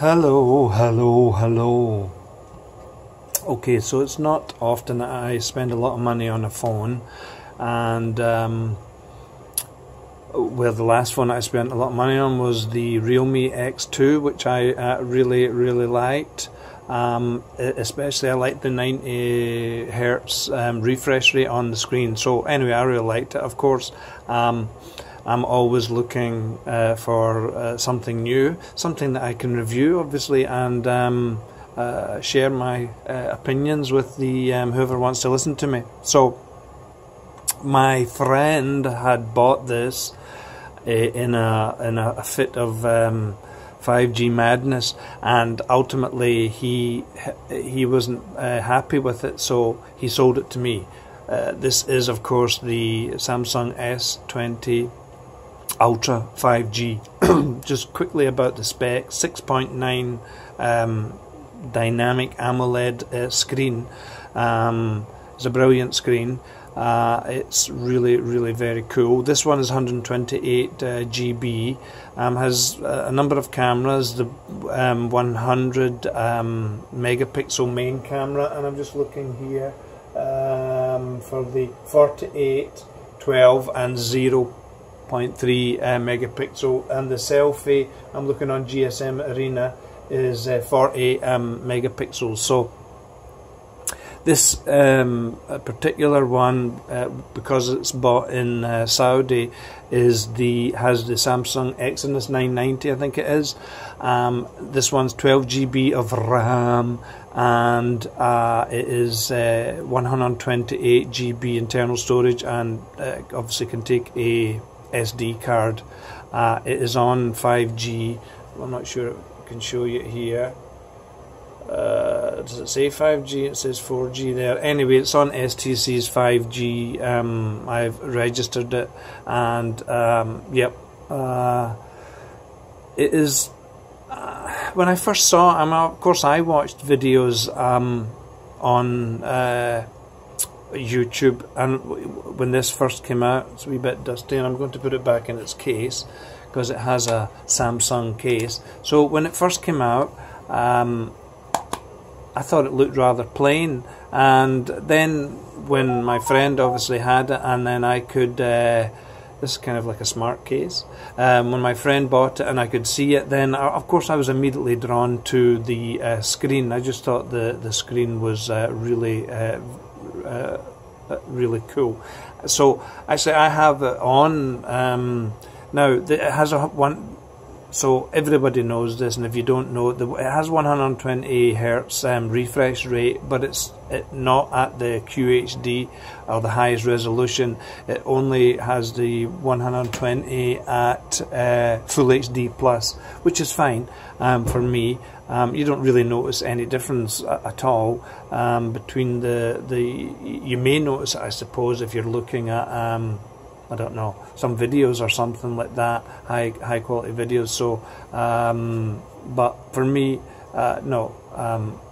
Hello, hello, hello. Okay, so it's not often that I spend a lot of money on a phone, and well, the last phone I spent a lot of money on was the Realme X2, which I really liked. Especially I liked the 90 hertz refresh rate on the screen. So anyway, I really liked it. Of course, I'm always looking for something new, something that I can review, obviously, and share my opinions with the whoever wants to listen to me. So my friend had bought this in a fit of 5G madness, and ultimately he wasn't happy with it, so he sold it to me. This is, of course, the Samsung S20 Ultra 5G. Just quickly about the spec: 6.9 dynamic AMOLED screen. It's a brilliant screen. It's really very cool. This one is 128 GB. Has a number of cameras. The 100 megapixel main camera, and I'm just looking here for the 48, 12, and 0.3 megapixel, and the selfie I'm looking on GSM Arena is 48 megapixels. So this particular one, because it's bought in Saudi, has the Samsung Exynos 990, I think it is. This one's 12 GB of RAM, and it is 128 GB internal storage, and obviously can take a SD card. It is on 5G. I'm not sure I can show you here. Does it say 5G? It says 4G there. Anyway, it's on STC's 5G. I've registered it, and yep, it is. When I first saw it, of course, I watched videos on YouTube, and when this first came out, it's a wee bit dusty, and I'm going to put it back in its case because it has a Samsung case. So when it first came out, I thought it looked rather plain, and then when my friend obviously had it, and then I could, this is kind of like a smart case, when my friend bought it and I could see it, then of course I was immediately drawn to the screen. I just thought the screen was really cool. So actually I have it on now. It has a one. So everybody knows this, and if you don't know, it has 120 hertz refresh rate, but it's not at the QHD or the highest resolution. It only has the 120 at Full HD plus, which is fine for me. You don't really notice any difference at all between you may notice it, I suppose, if you're looking at I don't know, some videos or something like that, high quality videos. So but for me, no,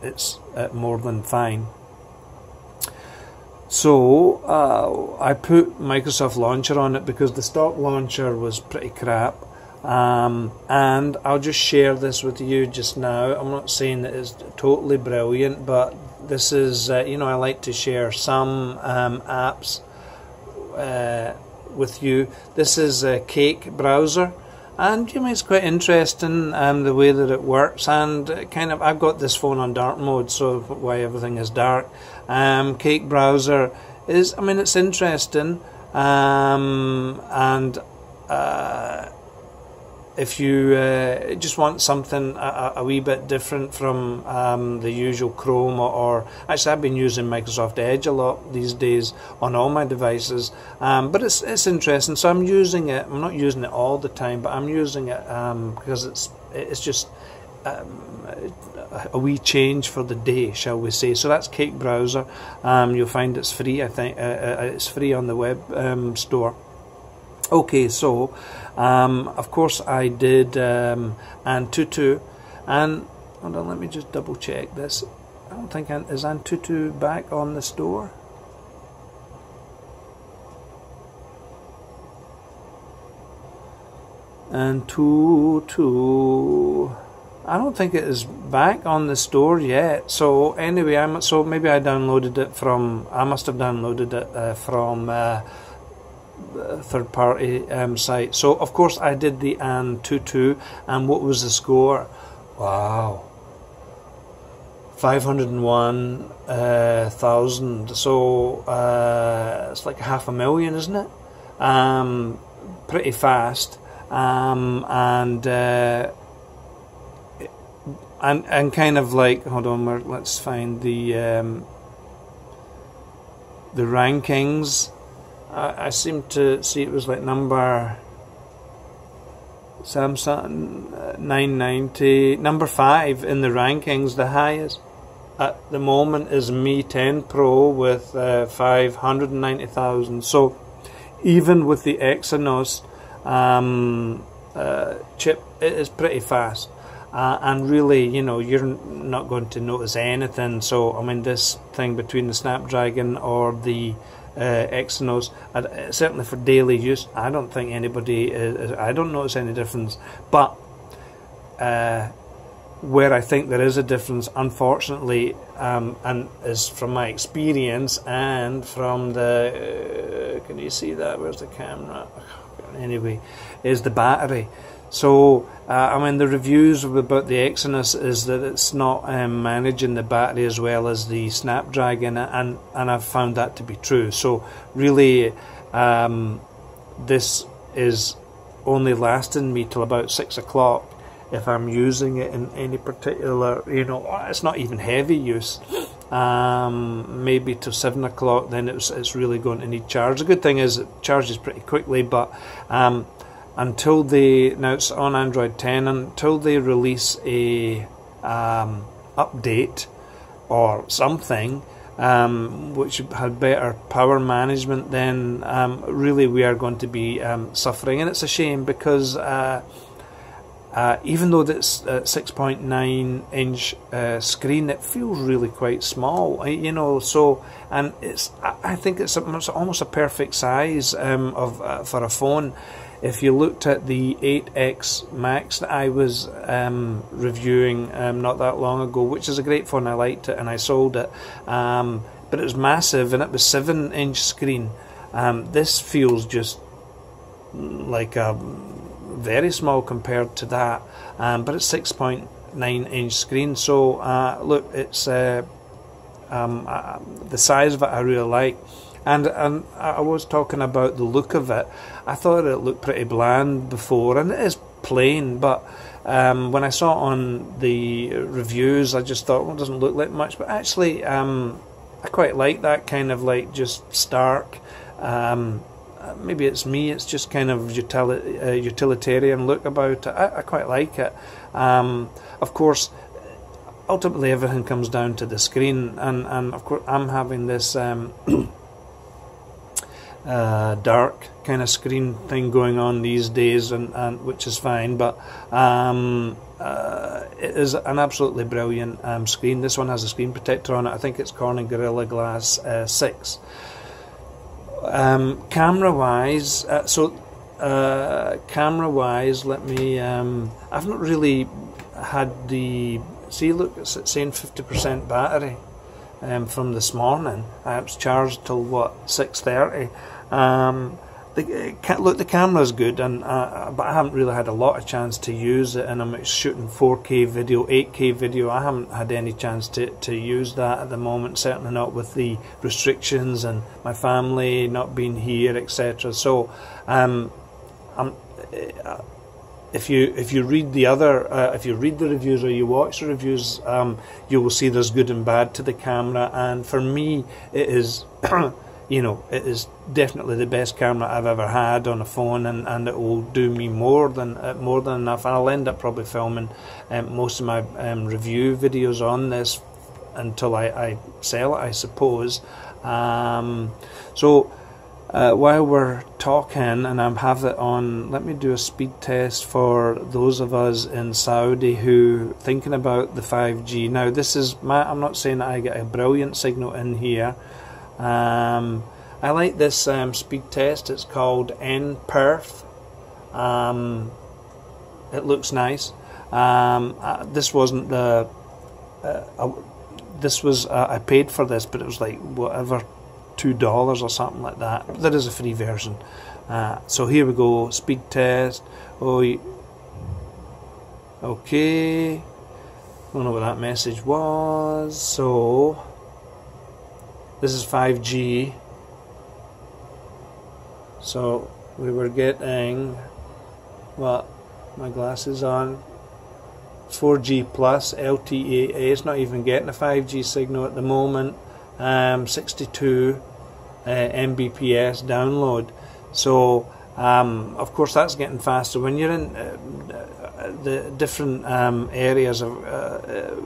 it's more than fine. So I put Microsoft Launcher on it because the stock launcher was pretty crap, and I'll just share this with you just now. I'm not saying that it's totally brilliant, but this is you know, I like to share some apps with you. This is a Cake browser, and you know, it's quite interesting the way that it works, and kind of, I've got this phone on dark mode, so why everything is dark. Cake browser is, I mean, it's interesting, and if you just want something a wee bit different from the usual Chrome, or actually I've been using Microsoft Edge a lot these days on all my devices, but it's interesting, so I'm using it. I'm not using it all the time, but I'm using it because it's just a wee change for the day, shall we say. So that's Cake browser. You'll find it's free. I think it's free on the web store. Okay, so of course I did Antutu, and hold on, let me just double check this. I don't think is Antutu back on the store. Antutu, I don't think it is back on the store yet. So anyway, so maybe I downloaded it from. I must have downloaded it from a third-party site. So of course I did the Antutu, and what was the score? Wow, 501,000. So it's like 500,000, isn't it? Pretty fast, and kind of like, hold on, let's find the rankings. I seem to see it was like number Samsung 990, number 5 in the rankings. The highest at the moment is Mi 10 Pro with 590,000. So even with the Exynos chip, it is pretty fast. And really, you know, you're not going to notice anything. So I mean, this thing between the Snapdragon or the Exynos, certainly for daily use, I don't think anybody I don't notice any difference. But where I think there is a difference, unfortunately, and is from my experience and from the can you see that? Where's the camera? Anyway, is the battery. So I mean, the reviews about the Exynos is that it's not managing the battery as well as the Snapdragon, and I've found that to be true. So really, this is only lasting me till about 6 o'clock if I'm using it in any particular, you know, it's not even heavy use. Maybe to 7 o'clock, then it's really going to need charge. The good thing is it charges pretty quickly, but until they, now it's on Android 10, until they release a update or something which had better power management, then really we are going to be suffering. And it's a shame because even though it's a 6.9 inch screen, it feels really quite small, you know. So, and I think it's almost a perfect size for a phone. If you looked at the 8X Max that I was reviewing not that long ago, which is a great phone, I liked it and I sold it, but it was massive and it was 7-inch screen. This feels just like a very small compared to that, but it's 6.9-inch screen. So look, it's the size of it I really like. And I was talking about the look of it. I thought it looked pretty bland before, and it is plain, but when I saw it on the reviews, I just thought, well, it doesn't look like much. But actually, I quite like that kind of like just stark. Maybe it's me, it's just kind of utilitarian look about it. I quite like it. Of course, ultimately everything comes down to the screen, and of course I'm having this dark kind of screen thing going on these days, and which is fine, but it is an absolutely brilliant screen. This one has a screen protector on it. I think it's Corning Gorilla Glass 6. Camera wise, camera wise, let me I've not really had the, see, look, it's saying 50% battery from this morning. It's charged till what, 6:30. Look, the camera's good, and but I haven't really had a lot of chance to use it, and I'm shooting 4K video, 8K video. I haven't had any chance to use that at the moment, certainly not with the restrictions and my family not being here, etc. So if you read the other, if you read the reviews or you watch the reviews, you will see there's good and bad to the camera, and for me it is you know, it is definitely the best camera I've ever had on a phone, and it will do me more than enough. And I'll end up probably filming most of my review videos on this until I sell it, I suppose. So while we're talking, and I have it on, let me do a speed test for those of us in Saudi who thinking about the 5G. Now this is I'm not saying that I get a brilliant signal in here. I like this speed test. It's called NPerf. It looks nice. This wasn't the this was I paid for this, but it was like whatever, $2 or something like that. But there is a free version. So here we go, speed test. Okay, don't know what that message was. So this is 5G. So we were getting, what, my glasses on, 4G plus LTE. It's not even getting a 5G signal at the moment. 62 Mbps download. So of course that's getting faster when you're in the different areas of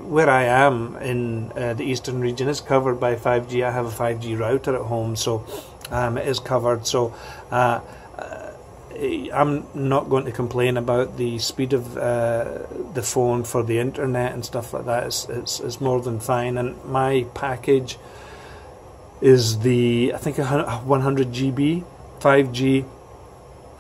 where I am in the eastern region is covered by 5G. I have a 5G router at home, so it is covered. So I'm not going to complain about the speed of the phone for the internet and stuff like that. It's more than fine, and my package is I think 100 GB 5G,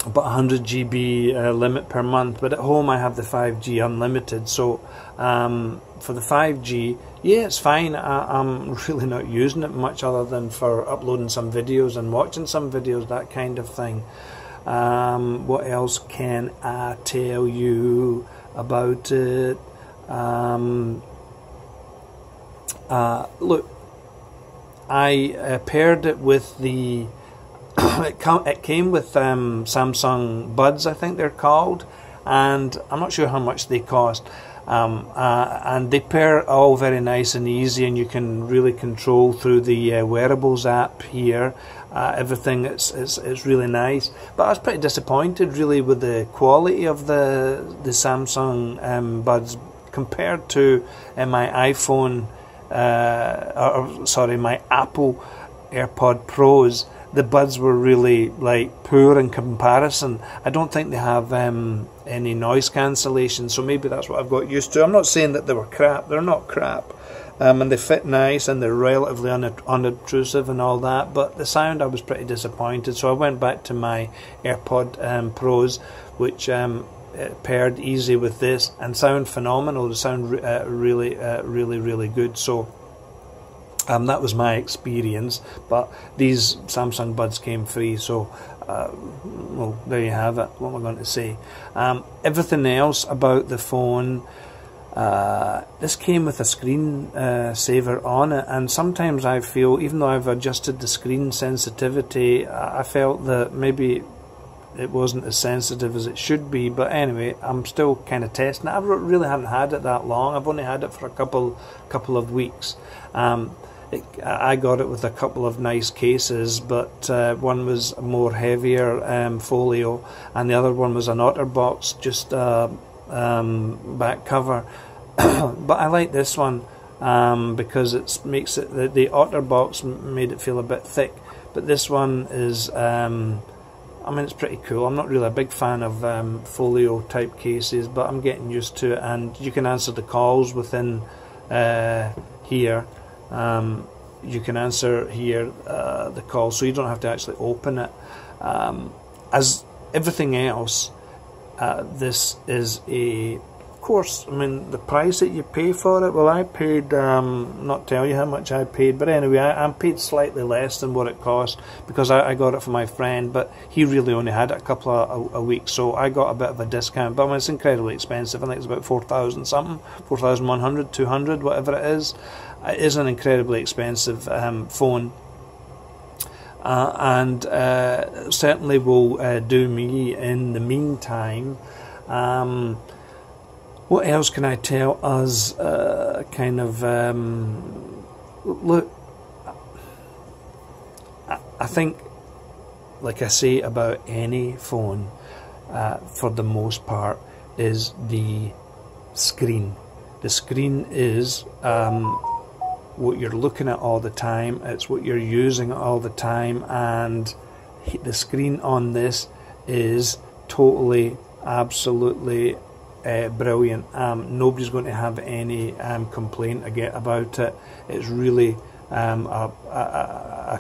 but 100 GB limit per month. But at home I have the 5G unlimited. So for the 5G, yeah, it's fine. I'm really not using it much other than for uploading some videos and watching some videos, that kind of thing. What else can I tell you about it? Look, I paired it with the it came with Samsung Buds, I think they're called, and I'm not sure how much they cost. And they pair all very nice and easy, and you can really control through the wearables app here. Everything it's really nice, but I was pretty disappointed really with the quality of the Samsung Buds compared to my iPhone, my Apple AirPod Pros. The Buds were really like poor in comparison. I don't think they have any noise cancellation, so maybe that's what I've got used to. I'm not saying that they were crap. They're not crap. And they fit nice and they're relatively unobtrusive and all that, but the sound, I was pretty disappointed. So I went back to my AirPod Pros, which paired easy with this and sound phenomenal. They sound really good. So that was my experience, but these Samsung Buds came free, so well, there you have it. What am I going to say? Everything else about the phone, this came with a screen saver on it, and sometimes I feel, even though I've adjusted the screen sensitivity, I felt that maybe it wasn't as sensitive as it should be. But anyway, I'm still kind of testing it. I really haven't had it that long. I've only had it for a couple of weeks. I got it with a couple of nice cases, but one was more heavier folio, and the other one was an OtterBox, just back cover. But I like this one because it makes it, the OtterBox made it feel a bit thick, but this one is I mean, it's pretty cool. I'm not really a big fan of folio type cases, but I'm getting used to it, and you can answer the calls within here. You can answer here the call, so you don't have to actually open it. As everything else, this is of course, I mean, the price that you pay for it, well, I paid, not tell you how much I paid, but anyway, I'm paid slightly less than what it cost, because I got it for my friend, but he really only had it a couple of weeks, so I got a bit of a discount. But I mean, it's incredibly expensive. I think it's about 4,000 something, 4,100, 200, whatever it is. It is an incredibly expensive phone, and certainly will do me in the meantime. What else can I tell us? Look, I think, like I say about any phone, for the most part, is the screen. The screen is what you're looking at all the time. It's what you're using all the time, and the screen on this is totally, absolutely brilliant. Nobody's going to have any complaint about it. It's really a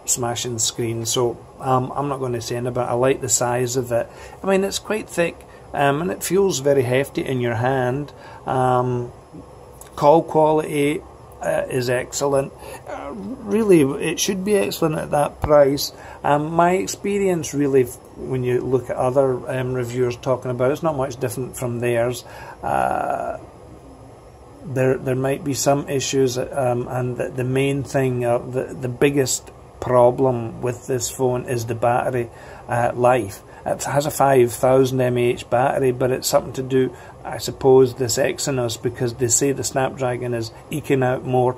smashing screen. So I'm not going to say anything about it. I like the size of it. I mean, it's quite thick and it feels very hefty in your hand. Call quality is excellent. Really, it should be excellent at that price. My experience, really, when you look at other reviewers talking about it, it's not much different from theirs. There might be some issues, and the main thing, the biggest problem with this phone is the battery life. It has a 5000 mAh battery, but it's something to do, I suppose, this Exynos, because they say the Snapdragon is eking out more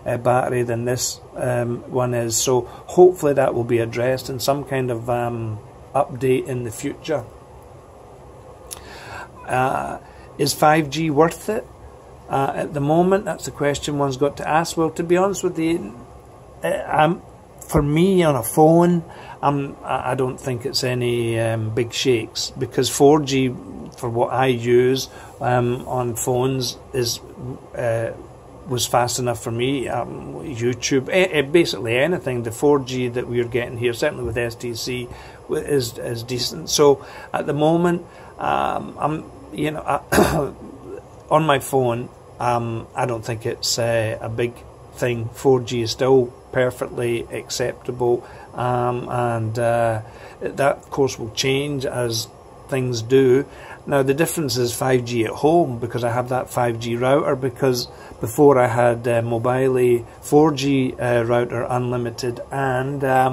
battery than this one is. So hopefully that will be addressed in some kind of update in the future. Is 5G worth it? At the moment, that's the question one's got to ask. Well, to be honest with you, for me on a phone, I don't think it's any big shakes, because 4G, for what I use on phones, was fast enough for me. YouTube, basically anything. The 4G that we're getting here, certainly with STC, is decent. So at the moment, on my phone, I don't think it's a big thing. 4G is still perfectly acceptable, and that of course will change as things do. Now the difference is 5G at home, because I have that 5G router, because before I had Mobile 4G router unlimited, and I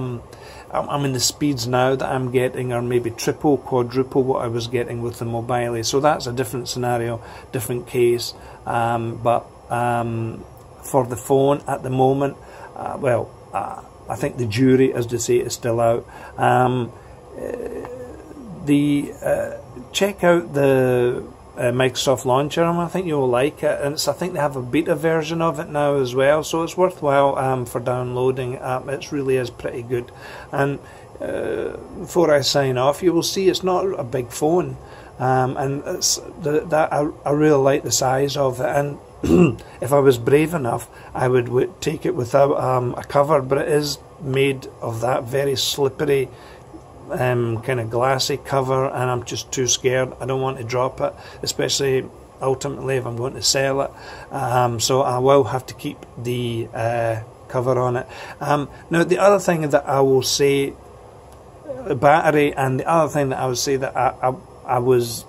mean the speeds now that I'm getting are maybe triple, quadruple what I was getting with the Mobile. So that's a different scenario, different case. But for the phone at the moment, I think the jury, as they say, is still out. Check out the Microsoft Launcher, and I think you'll like it. And I think they have a beta version of it now as well, so it's worthwhile for downloading. It really is pretty good. And before I sign off, you will see it's not a big phone, and I really like the size of it. And if I was brave enough, I would take it without a cover, but it is made of that very slippery kind of glassy cover, and I'm just too scared. I don't want to drop it, especially ultimately if I'm going to sell it. So I will have to keep the cover on it. Now the other thing that I will say, battery, and the other thing that I would say that I was,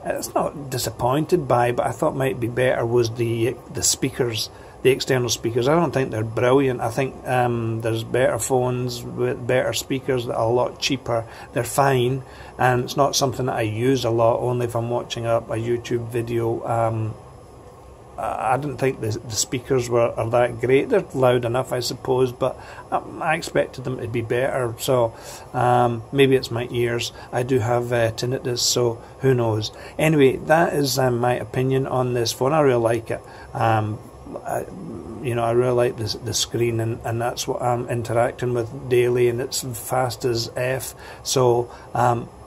it's not disappointed by, but I thought might be better, was the speakers, the external speakers. I don't think they're brilliant. I think there's better phones with better speakers that are a lot cheaper. They're fine, and it's not something that I use a lot, only if I'm watching a YouTube video. I didn't think the speakers are that great. They're loud enough, I suppose, but I expected them to be better. So maybe it's my ears. I do have tinnitus, so who knows. Anyway, that is my opinion on this phone. I really like it. I really like the screen, and that's what I'm interacting with daily, and it's fast as F. So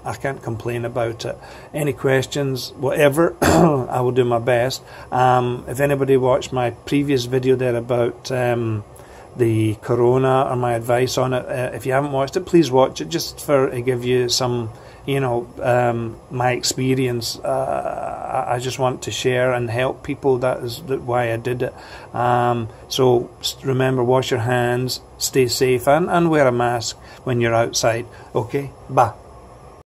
I can't complain about it. Any questions, whatever, I will do my best. If anybody watched my previous video there about the Corona, or my advice on it, if you haven't watched it, please watch it, just to give you some, my experience. I just want to share and help people. That is why I did it. So remember, wash your hands, stay safe, and wear a mask when you're outside. Okay, bye.